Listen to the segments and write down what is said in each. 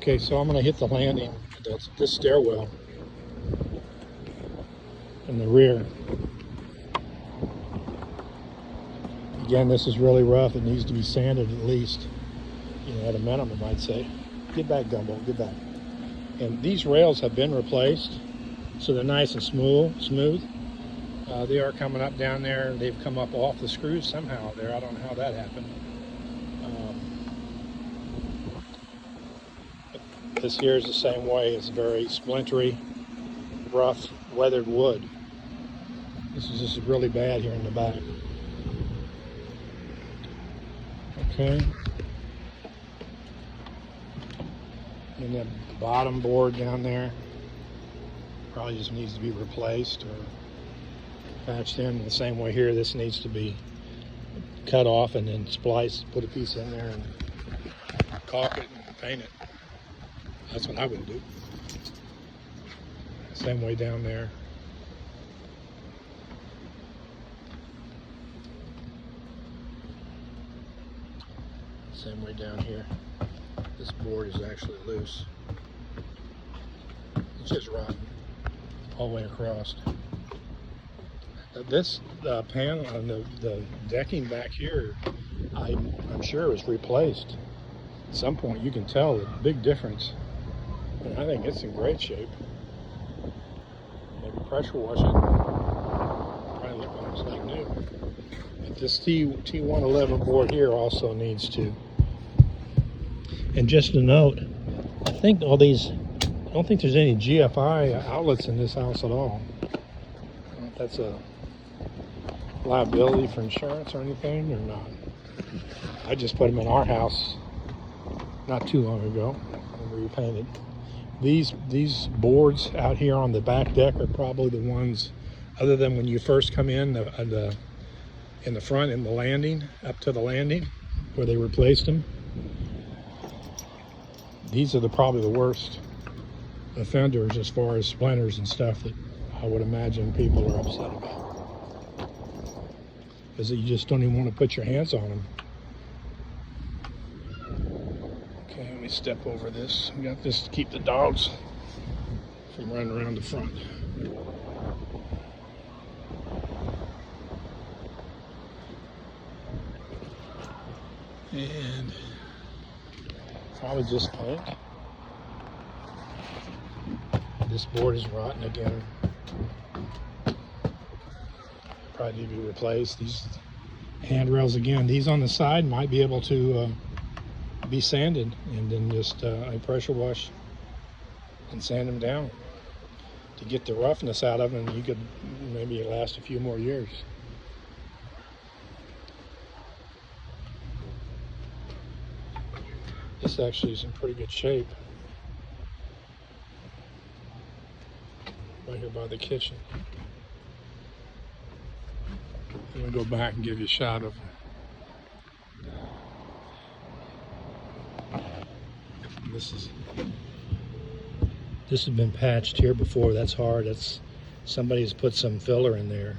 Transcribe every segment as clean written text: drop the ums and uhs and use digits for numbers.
Okay, so I'm going to hit the landing. That's this stairwell in the rear. Again, this is really rough. It needs to be sanded at least, at a minimum, I'd say. Get back, Gumbo, get back. And these rails have been replaced, so they're nice and smooth. They are coming up down there. They've come up off the screws somehow there. I don't know how that happened. This here is the same way. It's very splintery, rough, weathered wood. This is just really bad here in the back. Okay. And that bottom board down there probably just needs to be replaced or patched in the same way here. This needs to be cut off and then spliced, put a piece in there and caulk it and paint it. That's what I would do. Same way down there. Same way down here. This board is actually loose. It's just rotten all the way across. This panel on the decking back here, I'm sure was replaced. At some point you can tell the big difference. And I think it's in great shape. Maybe pressure wash it. Probably look almost like new. But this T111 board here also needs to. And just a note, I think all these, I don't think there's any GFI outlets in this house at all. I don't know if that's a liability for insurance or anything or not. I just put them in our house not too long ago when we repainted. These boards out here on the back deck are probably the ones, other than when you first come in the front in the landing, up to the landing where they replaced them. These are probably the worst offenders as far as splinters and stuff that I would imagine people are upset about. Because you just don't even want to put your hands on them. Okay, let me step over this. We got this to keep the dogs from running around the front. And probably just paint. This board is rotten again. Probably need to be replaced. These handrails again, these on the side might be able to be sanded and then just a pressure wash and sand them down to get the roughness out of them. You could maybe last a few more years. This actually is in pretty good shape. Right here by the kitchen. I'm gonna go back and give you a shot of this has been patched here before. That's hard. That's somebody's put some filler in there.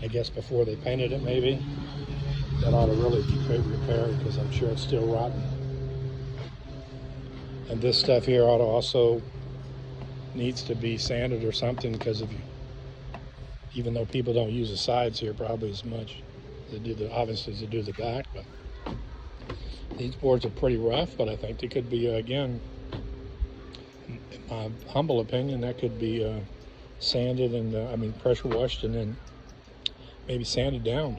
I guess before they painted it, maybe. That ought to really be repaired because I'm sure it's still rotten. And this stuff here ought to also needs to be sanded or something because even though people don't use the sides here probably as much, they do obviously they do the back, but these boards are pretty rough, but I think they could be, again, in my humble opinion, that could be sanded and, pressure washed and then maybe sanded down.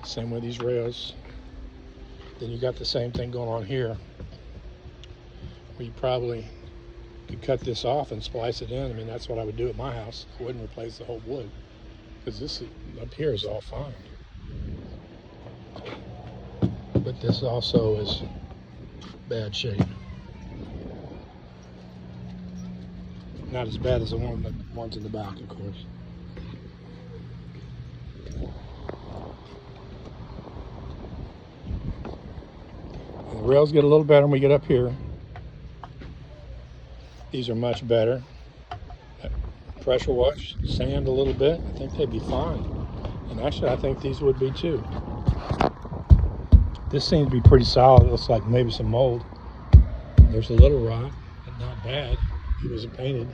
Same with these rails. Then you got the same thing going on here. We probably could cut this off and splice it in. That's what I would do at my house. I wouldn't replace the whole wood because this up here is all fine. But this also is bad shape. Not as bad as the ones in the back, of course. And the rails get a little better when we get up here. These are much better. Pressure wash, sand a little bit. I think they'd be fine. And actually, I think these would be too. This seems to be pretty solid. It looks like maybe some mold. There's a little rot, but not bad. It wasn't painted.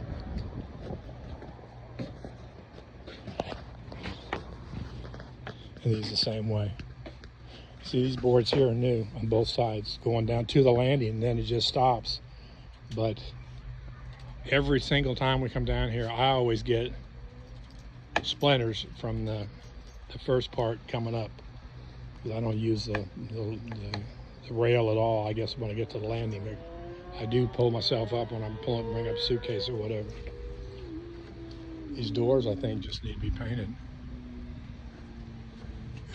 And these the same way. See, these boards here are new on both sides, going down to the landing, and then it just stops. But every single time we come down here, I always get splinters from the first part coming up. Because I don't use the rail at all, I guess, when I get to the landing. I do pull myself up when I'm bring up a suitcase or whatever. These doors, I think, just need to be painted.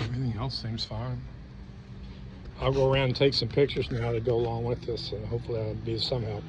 Everything else seems fine. I'll go around and take some pictures now to go along with this, and hopefully that'll be some help.